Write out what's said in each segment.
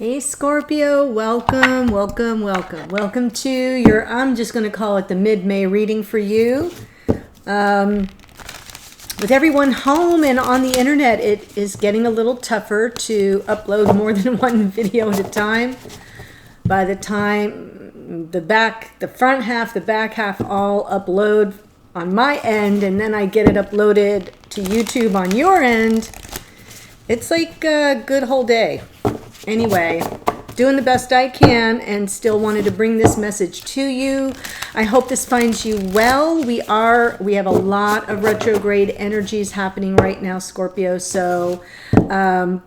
Hey Scorpio, welcome, welcome, welcome. Welcome to your, I'm just going to call it the mid-May reading for you. With everyone home and on the internet, it is getting a little tougher to upload more than one video at a time. By the time the front half, the back half all upload on my end, and then I get it uploaded to YouTube on your end, it's like a good whole day. Anyway, doing the best I can and still wanted to bring this message to you. I hope this finds you well. We have a lot of retrograde energies happening right now, Scorpio. So Pluto,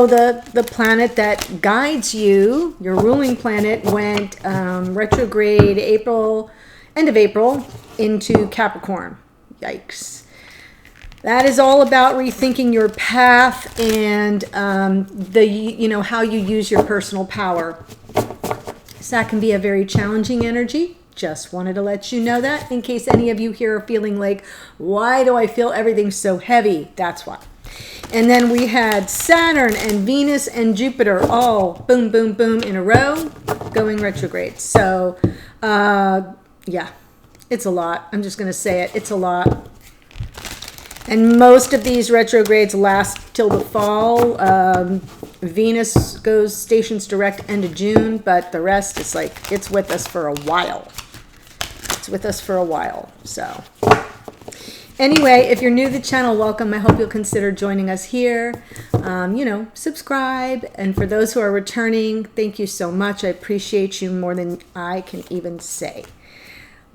the planet that guides you, your ruling planet, went retrograde end of April into Capricorn. Yikes. That is all about rethinking your path and how you use your personal power. So that can be a very challenging energy. Just wanted to let you know that in case any of you here are feeling like, why do I feel everything so heavy? That's why. And then we had Saturn and Venus and Jupiter all boom, boom, boom in a row going retrograde. So, yeah, it's a lot. I'm just going to say it. It's a lot. And most of these retrogrades last till the fall. Venus goes stations direct end of June, but the rest is like, it's with us for a while. It's with us for a while. So anyway, if you're new to the channel, welcome. I hope you'll consider joining us here. Subscribe. And for those who are returning, thank you so much. I appreciate you more than I can even say.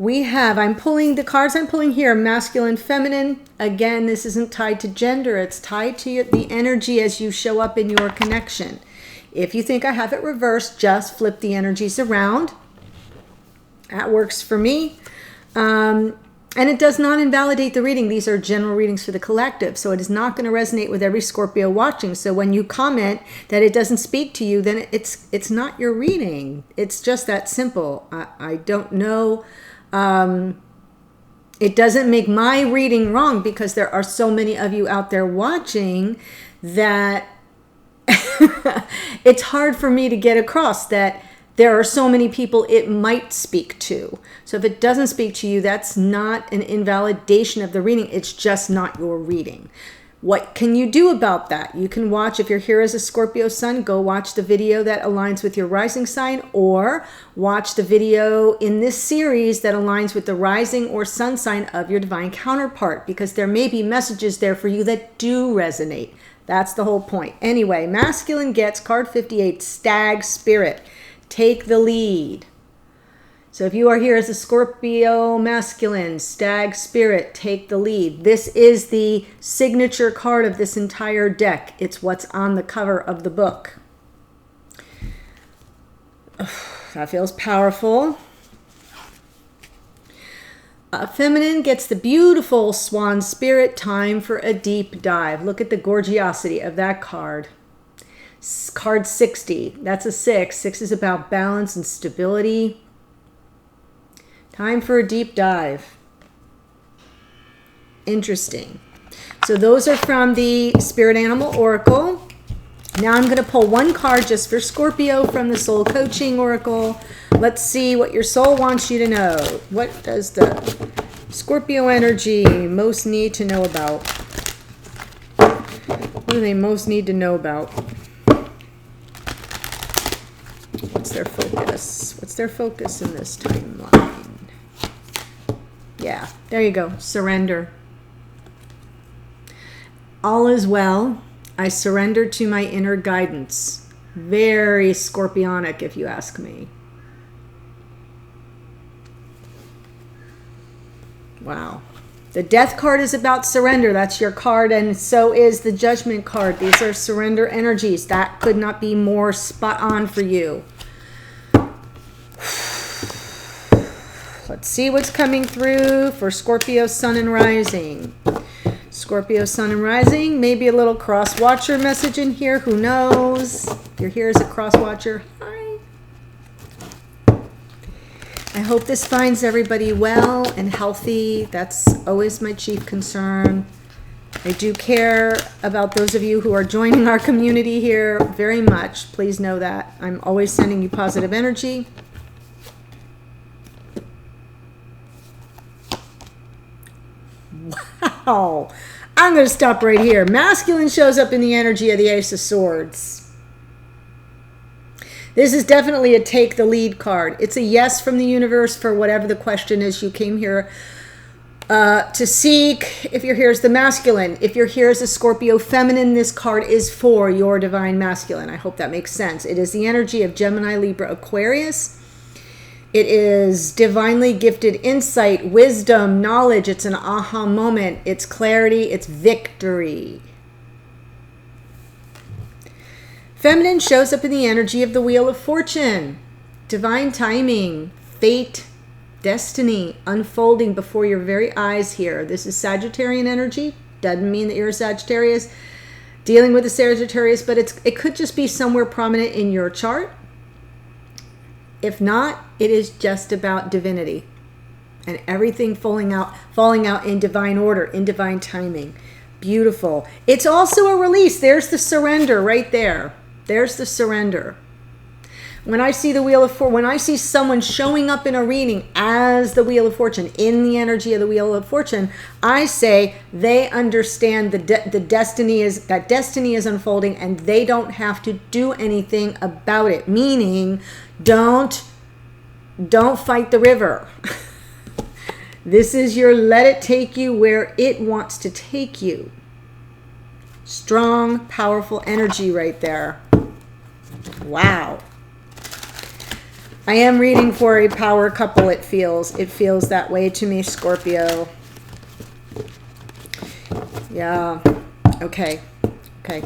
I'm pulling the cards I'm pulling here, masculine, feminine. Again, this isn't tied to gender. It's tied to the energy as you show up in your connection. If you think I have it reversed, just flip the energies around. That works for me. And it does not invalidate the reading. These are general readings for the collective. So it is not going to resonate with every Scorpio watching. So when you comment that it doesn't speak to you, then it's not your reading. It's just that simple. I don't know. It doesn't make my reading wrong because there are so many of you out there watching that it's hard for me to get across that there are so many people it might speak to. So if it doesn't speak to you, that's not an invalidation of the reading. It's just not your reading. What can you do about that? You can watch, if you're here as a Scorpio sun, go watch the video that aligns with your rising sign, or watch the video in this series that aligns with the rising or sun sign of your divine counterpart, because there may be messages there for you that do resonate. That's the whole point. Anyway, masculine gets card 58, Stag Spirit. Take the lead. So if you are here as a Scorpio masculine, Stag Spirit, take the lead. This is the signature card of this entire deck. It's what's on the cover of the book. That feels powerful. Feminine gets the beautiful Swan Spirit. Time for a deep dive. Look at the gorgeosity of that card. Card 60. That's a 6. 6 is about balance and stability. Time for a deep dive. Interesting. So those are from the Spirit Animal Oracle. Now I'm going to pull one card just for Scorpio from the Soul Coaching Oracle. Let's see what your soul wants you to know. What does the Scorpio energy most need to know about? What do they most need to know about? What's their focus? What's their focus in this timeline? Yeah, there you go. Surrender. All is well. I surrender to my inner guidance. Very scorpionic, if you ask me. Wow. The Death card is about surrender. That's your card, and so is the Judgment card. These are surrender energies. That could not be more spot on for you. Let's see what's coming through for Scorpio Sun and Rising. Scorpio Sun and Rising, maybe a little cross-watcher message in here. Who knows? If you're here as a cross-watcher, hi. I hope this finds everybody well and healthy. That's always my chief concern. I do care about those of you who are joining our community here very much. Please know that. I'm always sending you positive energy. Wow. I'm going to stop right here. Masculine shows up in the energy of the Ace of Swords. This is definitely a take the lead card. It's a yes from the universe for whatever the question is you came here to seek. If you're here as the masculine, if you're here as a Scorpio feminine, this card is for your divine masculine. I hope that makes sense. It is the energy of Gemini, Libra, Aquarius. It is divinely gifted insight, wisdom, knowledge. It's an aha moment. It's clarity. It's victory. Feminine shows up in the energy of the Wheel of Fortune. Divine timing, fate, destiny unfolding before your very eyes here. This is Sagittarian energy. Doesn't mean that you're a Sagittarius dealing with a Sagittarius, but it could just be somewhere prominent in your chart. If not, it is just about divinity and everything falling out in divine order, in divine timing. Beautiful. It's also a release. There's the surrender right there. There's the surrender. When I see the Wheel of Fortune, when I see someone showing up in a reading as the Wheel of Fortune, in the energy of the Wheel of Fortune, I say they understand that destiny is unfolding and they don't have to do anything about it. Meaning, don't fight the river. This is your let it take you where it wants to take you. Strong, powerful energy right there. Wow. I am reading for a power couple, it feels. It feels that way to me, Scorpio. Yeah. Okay. Okay.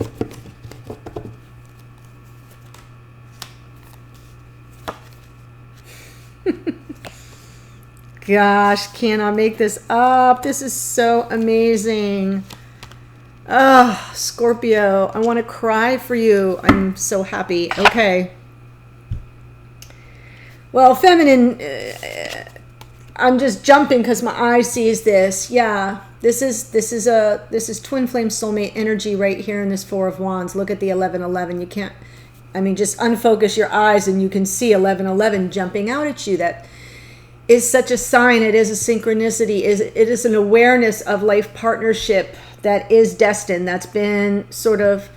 Gosh, cannot make this up. This is so amazing. Oh, Scorpio, I want to cry for you. I'm so happy. Okay. Well, feminine, I'm just jumping because my eye sees this. Yeah, this is twin flame soulmate energy right here in this Four of Wands. Look at the 1111. You can't, just unfocus your eyes and you can see 1111 jumping out at you. That is such a sign. It is a synchronicity. It is an awareness of life partnership that is destined. That's been sort of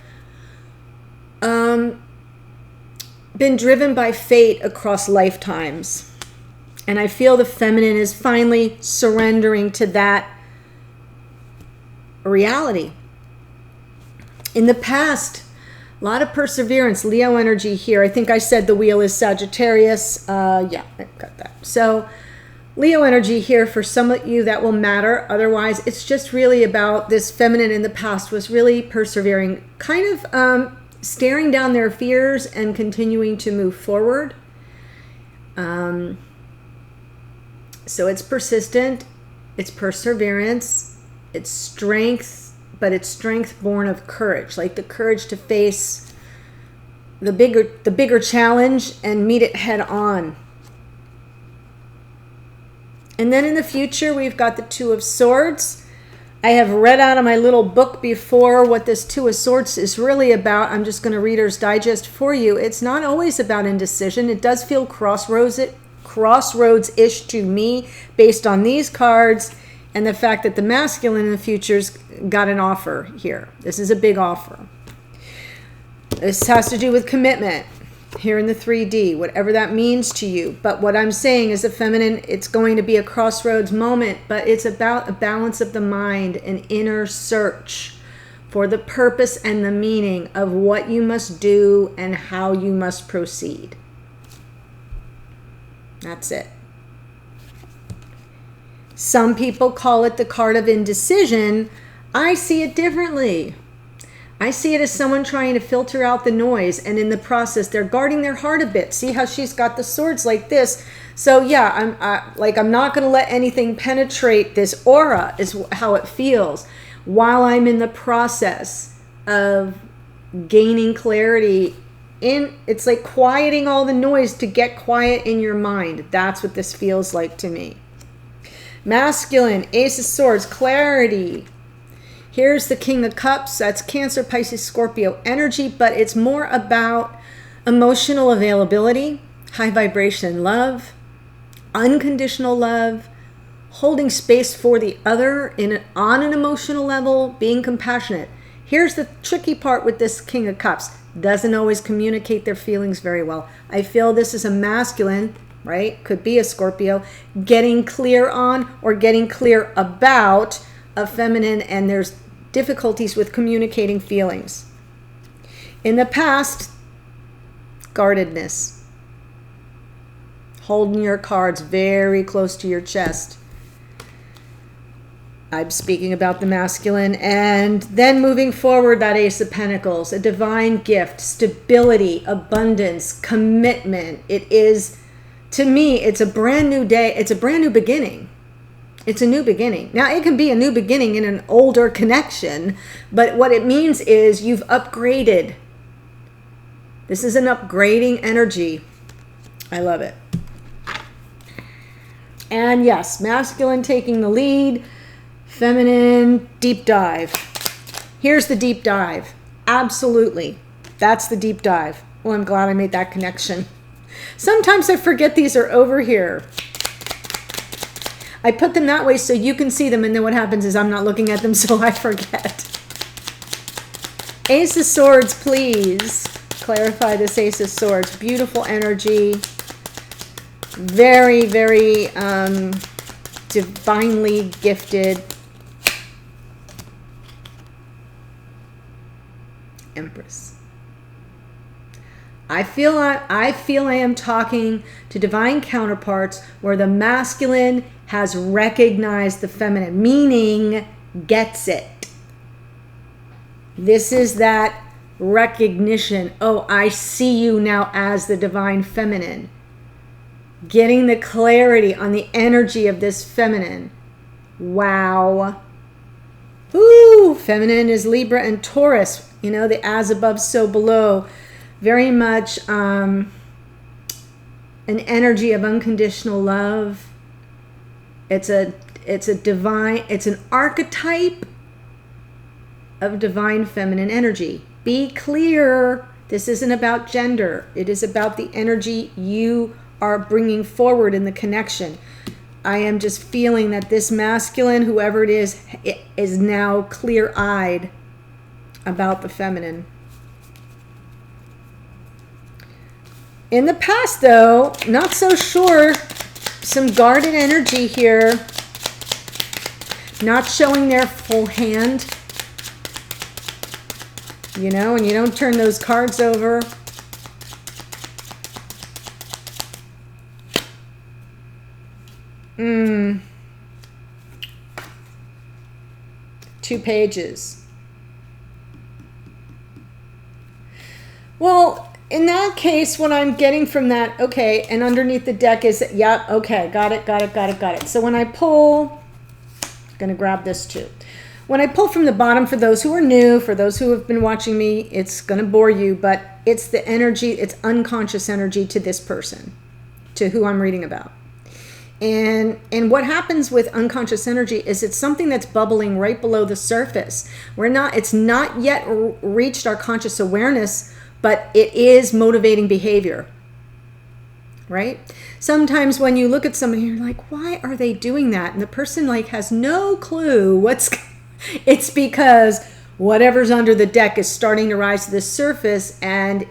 been driven by fate across lifetimes. And I feel the feminine is finally surrendering to that reality. In the past, a lot of perseverance, Leo energy here. I think I said the wheel is Sagittarius. Yeah, I got that. So Leo energy here for some of you that will matter. Otherwise, it's just really about this feminine in the past was really persevering, kind of staring down their fears and continuing to move forward. So it's persistent, it's perseverance, it's strength, but it's strength born of courage, like the courage to face the bigger challenge and meet it head on. And then in the future, we've got the Two of Swords. I have read out of my little book before what this Two of Swords is really about. I'm just going to Reader's Digest for you. It's not always about indecision. It does feel crossroads-ish to me based on these cards and the fact that the masculine in the future's got an offer here. This is a big offer. This has to do with commitment here in the 3D, whatever that means to you. But what I'm saying is the feminine, it's going to be a crossroads moment, but it's about a balance of the mind, an inner search for the purpose and the meaning of what you must do and how you must proceed. That's it. Some people call it the card of indecision. I see it differently. I see it as someone trying to filter out the noise, and in the process, they're guarding their heart a bit. See how she's got the swords like this? So yeah, I'm not going to let anything penetrate this aura, is how it feels, while I'm in the process of gaining clarity. It's like quieting all the noise to get quiet in your mind. That's what this feels like to me. Masculine, Ace of Swords, clarity. Here's the King of Cups. That's Cancer, Pisces, Scorpio energy, but it's more about emotional availability, high vibration love, unconditional love, holding space for the other on an emotional level, being compassionate. Here's the tricky part with this King of Cups. Doesn't always communicate their feelings very well. I feel this is a masculine, right? Could be a Scorpio, getting clear on or getting clear about a feminine, and there's difficulties with communicating feelings. In the past, guardedness. Holding your cards very close to your chest. I'm speaking about the masculine. And then moving forward, that Ace of Pentacles, a divine gift, stability, abundance, commitment. It is, to me, it's a brand new day. It's a brand new beginning. It's a new beginning. Now, it can be a new beginning in an older connection, but what it means is you've upgraded. This is an upgrading energy. I love it. And yes, masculine taking the lead. Feminine, deep dive. Here's the deep dive. Absolutely. That's the deep dive. Well, I'm glad I made that connection. Sometimes I forget these are over here. I put them that way so you can see them, and then what happens is I'm not looking at them, so I forget. Ace of Swords, please. Clarify this Ace of Swords. Beautiful energy. Very, very divinely gifted. Empress. I feel I am talking to divine counterparts where the masculine has recognized the feminine, meaning gets it. This is that recognition. Oh, I see you now as the divine feminine. Getting the clarity on the energy of this feminine. Wow. Ooh, feminine is Libra and Taurus. You know, the as above, so below. Very much an energy of unconditional love. It's an archetype of divine feminine energy. Be clear. This isn't about gender. It is about the energy you are bringing forward in the connection. I am just feeling that this masculine, whoever it is now clear-eyed about the feminine. In the past, though, not so sure. Some guarded energy here. Not showing their full hand. You know, and you don't turn those cards over. Two pages. Well, in that case, what I'm getting from that, okay, and underneath the deck is, yeah, okay, got it. So when I pull, I'm going to grab this too. When I pull from the bottom, for those who are new, for those who have been watching me, it's going to bore you, but it's the energy, it's unconscious energy to this person, to who I'm reading about. And what happens with unconscious energy is it's something that's bubbling right below the surface. It's not yet reached our conscious awareness, but it is motivating behavior, right? Sometimes when you look at somebody, you're like, why are they doing that? And the person has no clue it's because whatever's under the deck is starting to rise to the surface, and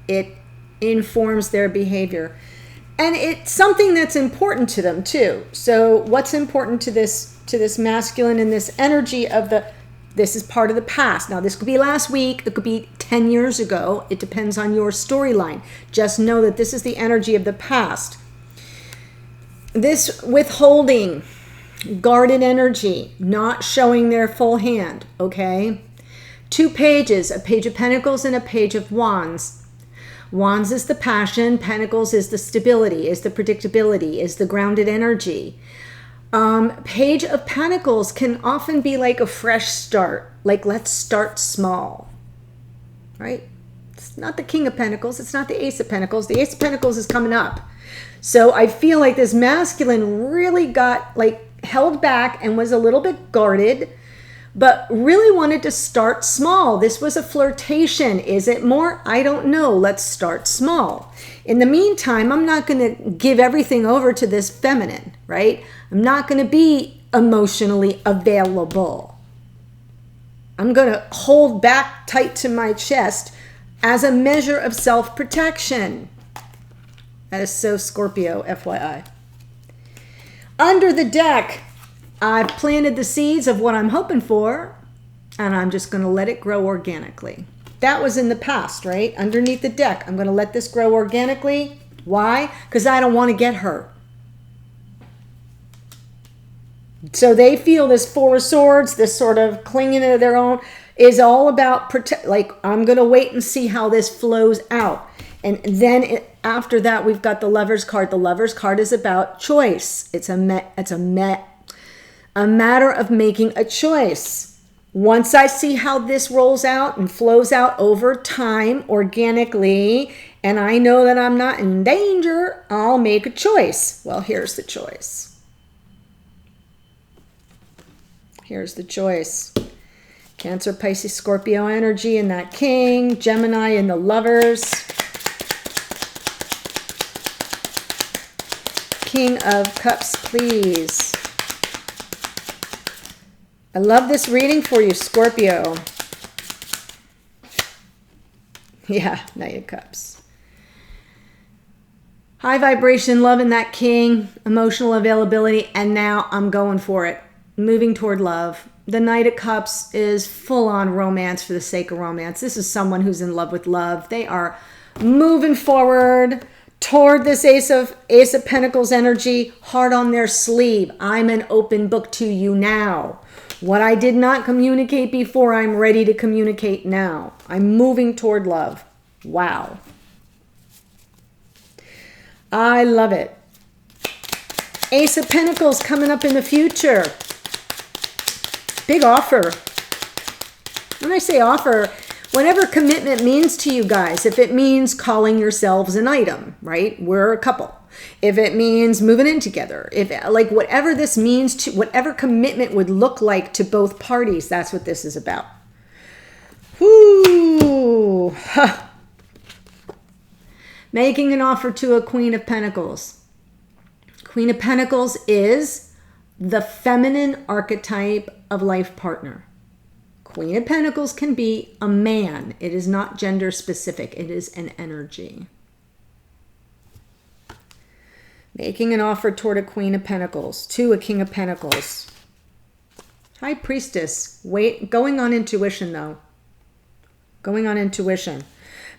it informs their behavior. And it's something that's important to them too. So what's important to this masculine and this energy of this is part of the past. Now, this could be last week. It could be 10 years ago. It depends on your storyline. Just know that this is the energy of the past. This withholding, guarded energy, not showing their full hand, okay? Two pages, a page of Pentacles and a page of Wands. Wands is the passion. Pentacles is the stability, is the predictability, is the grounded energy. Page of Pentacles can often be like a fresh start. Like, let's start small, right? It's not the King of Pentacles. It's not the Ace of Pentacles. The Ace of Pentacles is coming up. So I feel like this masculine really got held back and was a little bit guarded. but really wanted to start small. This was a flirtation. Is it more? I don't know. Let's start small. In the meantime, I'm not going to give everything over to this feminine, right? I'm not going to be emotionally available. I'm going to hold back tight to my chest as a measure of self-protection. That is so Scorpio, FYI. Under the deck, I've planted the seeds of what I'm hoping for, and I'm just going to let it grow organically. That was in the past, right? Underneath the deck, I'm going to let this grow organically. Why? Because I don't want to get hurt. So they feel this Four of Swords, this sort of clinging to their own, is all about like, I'm going to wait and see how this flows out. And then after that, we've got the Lover's card. The Lover's card is about choice. It's a matter of making a choice. Once I see how this rolls out and flows out over time organically, and I know that I'm not in danger, I'll make a choice. Well, here's the choice. Here's the choice. Cancer, Pisces, Scorpio energy in that King, Gemini in the Lovers. King of Cups, please. I love this reading for you, Scorpio. Yeah, Knight of Cups. High vibration, love in that King, emotional availability, and now I'm going for it. Moving toward love. The Knight of Cups is full-on romance for the sake of romance. This is someone who's in love with love. They are moving forward toward this Ace of Pentacles energy, heart on their sleeve. I'm an open book to you now. What I did not communicate before, I'm ready to communicate now. I'm moving toward love. Wow. I love it. Ace of Pentacles coming up in the future. Big offer. When I say offer, whatever commitment means to you guys, if it means calling yourselves an item, right? We're a couple. If it means moving in together, if like whatever this means to, whatever commitment would look like to both parties, that's what this is about. Whoo! Huh. Making an offer to a Queen of Pentacles. Queen of Pentacles is the feminine archetype of life partner. Queen of Pentacles can be a man. It is not gender specific. It is an energy. Making an offer toward a Queen of Pentacles, to a King of Pentacles. High Priestess, going on intuition though. Going on intuition.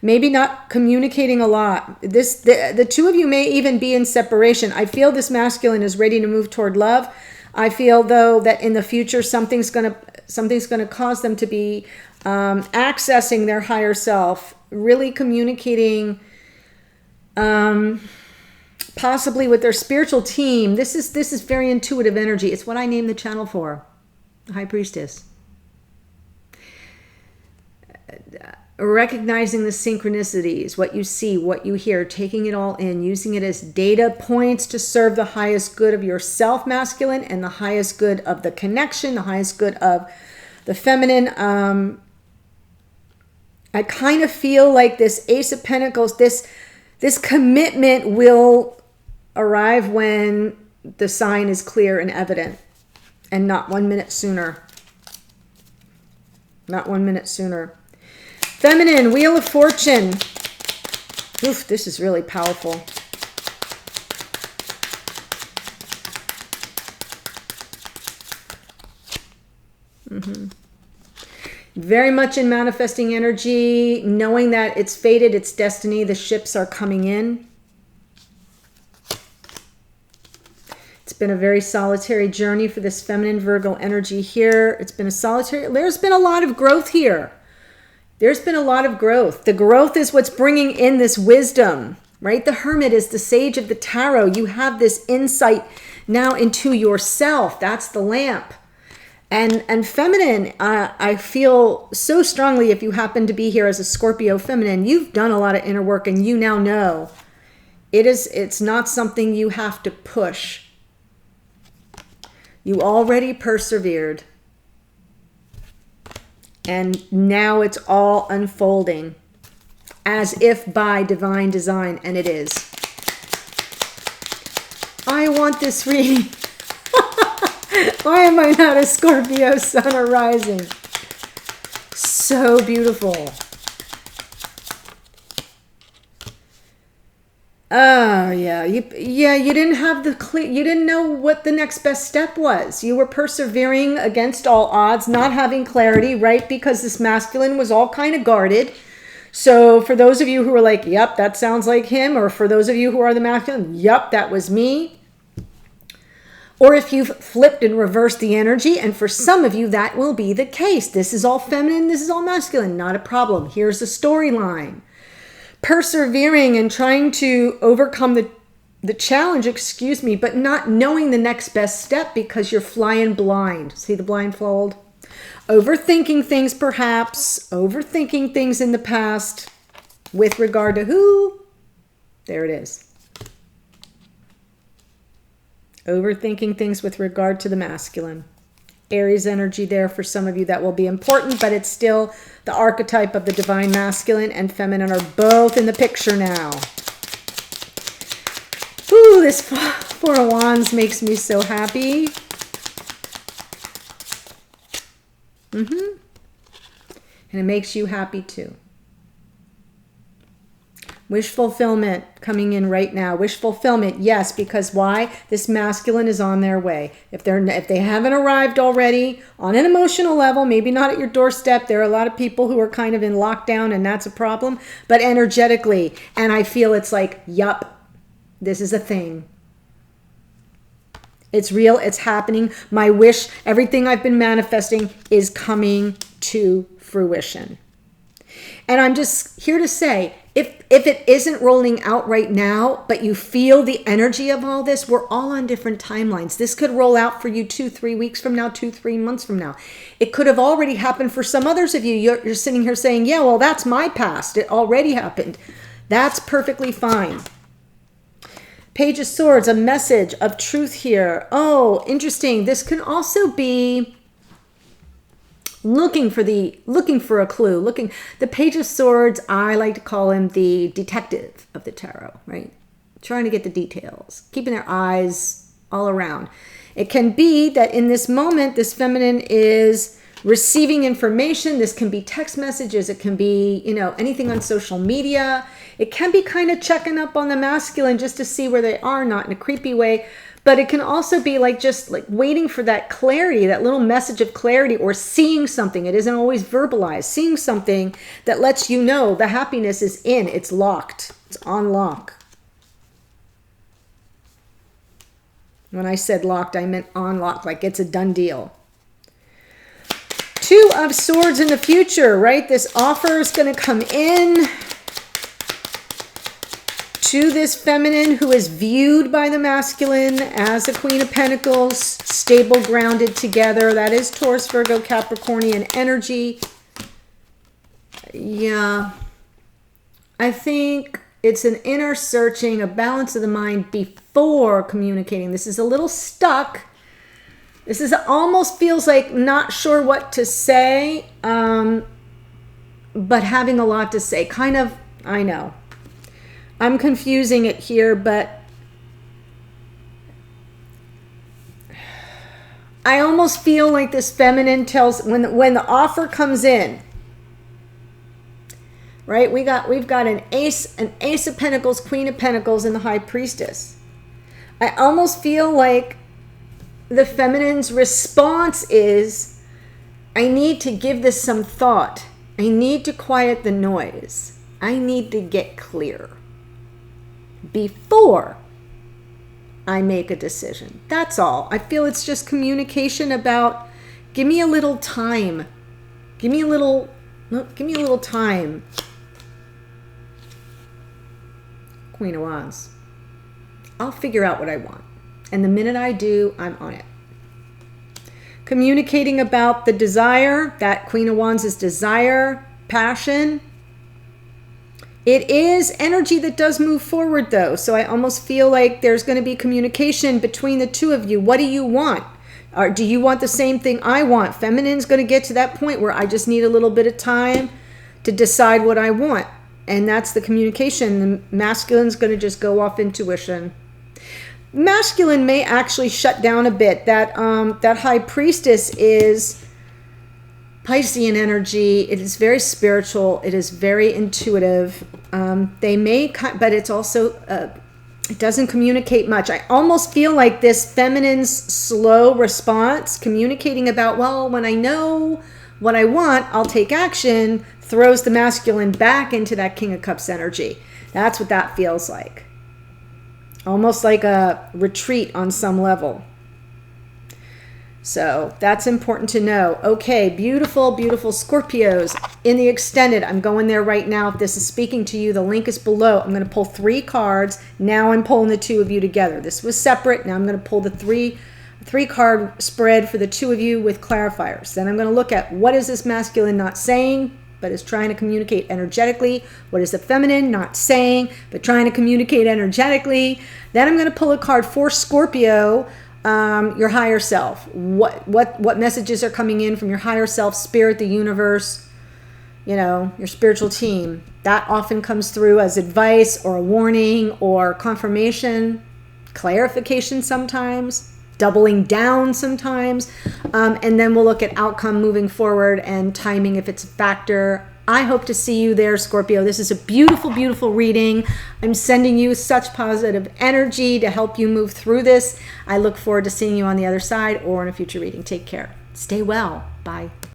Maybe not communicating a lot. The two of you may even be in separation. I feel this masculine is ready to move toward love. I feel though that in the future something's gonna cause them to be accessing their higher self, really communicating, possibly with their spiritual team. This is very intuitive energy. It's what I named the channel for, High Priestess. Recognizing the synchronicities, what you see, what you hear, taking it all in, using it as data points to serve the highest good of yourself, masculine, and the highest good of the connection, the highest good of the feminine. I kind of feel like this Ace of Pentacles, this commitment will arrive when the sign is clear and evident, and not 1 minute sooner. Not 1 minute sooner. Feminine, Wheel of Fortune. Oof, this is really powerful. Very much in manifesting energy, knowing that it's fated, it's destiny, the ships are coming in. It's been a very solitary journey for this feminine Virgo energy here. It's been a solitary, there's been a lot of growth here. There's been a lot of growth. The growth is what's bringing in this wisdom, right? The Hermit is the sage of the tarot. You have this insight now into yourself. That's the lamp. And feminine, I feel so strongly, if you happen to be here as a Scorpio feminine, you've done a lot of inner work and you now know it's not something you have to push. You already persevered. And now it's all unfolding as if by divine design, and it is. I want this reading. Why am I not a Scorpio sun or rising? So beautiful. Oh yeah, you didn't have the clear. You didn't know what the next best step was. You were persevering against all odds, not having clarity, right? Because this masculine was all kind of guarded. So for those of you who are like, "Yep, that sounds like him," or for those of you who are the masculine, "Yep, that was me." Or if you've flipped and reversed the energy, and for some of you that will be the case. This is all feminine, this is all masculine, not a problem. Here's the storyline. Persevering and trying to overcome the challenge, but not knowing the next best step because you're flying blind. See the blindfold? Overthinking things perhaps, overthinking things in the past with regard to who? There it is. Overthinking things with regard to the masculine. Aries energy there for some of you that will be important, but it's still the archetype of the divine masculine and feminine are both in the picture now. Ooh, this Four of Wands makes me so happy. And it makes you happy too. Wish fulfillment coming in right now. Wish fulfillment, yes, because why? This masculine is on their way. If they haven't arrived already on an emotional level, maybe not at your doorstep. There are a lot of people who are kind of in lockdown and that's a problem. But energetically, and I feel it's like, yup, this is a thing. It's real, it's happening. My wish, everything I've been manifesting is coming to fruition. And I'm just here to say, if it isn't rolling out right now, but you feel the energy of all this, we're all on different timelines. This could roll out for you 2-3 weeks from now, 2-3 months from now. It could have already happened for some others of you. You're sitting here saying, yeah, well, that's my past. It already happened. That's perfectly fine. Page of Swords, a message of truth here. Oh, interesting. This can also be looking for a clue. The Page of Swords, I like to call him the detective of the tarot, right? Trying to get the details, keeping their eyes all around. It can be that in this moment, this feminine is receiving information. This can be text messages. It can be, anything on social media. It can be kind of checking up on the masculine just to see where they are, not in a creepy way. But it can also be just waiting for that clarity, that little message of clarity, or seeing something. It isn't always verbalized. Seeing something that lets you know the happiness is in. It's locked. It's on lock. When I said locked, I meant on lock, like it's a done deal. Two of Swords in the future, right? This offer is going to come in to this feminine who is viewed by the masculine as a Queen of Pentacles, stable, grounded together. That is Taurus, Virgo, Capricornian energy. Yeah. I think it's an inner searching, a balance of the mind before communicating. This is a little stuck. This is almost feels like not sure what to say, but having a lot to say. Kind of, I know. I'm confusing it here, but I almost feel like this feminine tells when the offer comes in, right? We've got an ace of Pentacles, Queen of Pentacles, and the High Priestess. I almost feel like the feminine's response is, I need to give this some thought. I need to quiet the noise. I need to get clear before I make a decision. That's all. I feel it's just communication about, give me a little time. Give me a little time. Queen of Wands. I'll figure out what I want. And the minute I do, I'm on it. Communicating about the desire, that Queen of Wands is desire, passion. It is energy that does move forward though. So I almost feel like there's going to be communication between the two of you. What do you want? Or do you want the same thing I want? Feminine's going to get to that point where I just need a little bit of time to decide what I want. And that's the communication. The masculine's going to just go off intuition. Masculine may actually shut down a bit. That High Priestess is Piscean energy. It is very spiritual. It is very intuitive. They may, but it's also, it doesn't communicate much. I almost feel like this feminine's slow response, communicating about, well, when I know what I want, I'll take action, throws the masculine back into that King of Cups energy. That's what that feels like. Almost like a retreat on some level. So that's important to know. Okay, beautiful, beautiful Scorpios. In the extended, I'm going there right now. If this is speaking to you, the link is below. I'm going to pull 3 cards. Now I'm pulling the 2 of you together. This was separate. Now I'm going to pull the three card spread for the 2 of you with clarifiers. Then I'm going to look at what is this masculine not saying, but is trying to communicate energetically. What is the feminine not saying, but trying to communicate energetically? Then I'm going to pull a card for Scorpio, your higher self. What messages are coming in from your higher self, spirit, the universe, your spiritual team. That often comes through as advice or a warning or confirmation, clarification sometimes, doubling down sometimes. And then we'll look at outcome moving forward and timing if it's a factor. I hope to see you there, Scorpio. This is a beautiful, beautiful reading. I'm sending you such positive energy to help you move through this. I look forward to seeing you on the other side or in a future reading. Take care. Stay well. Bye.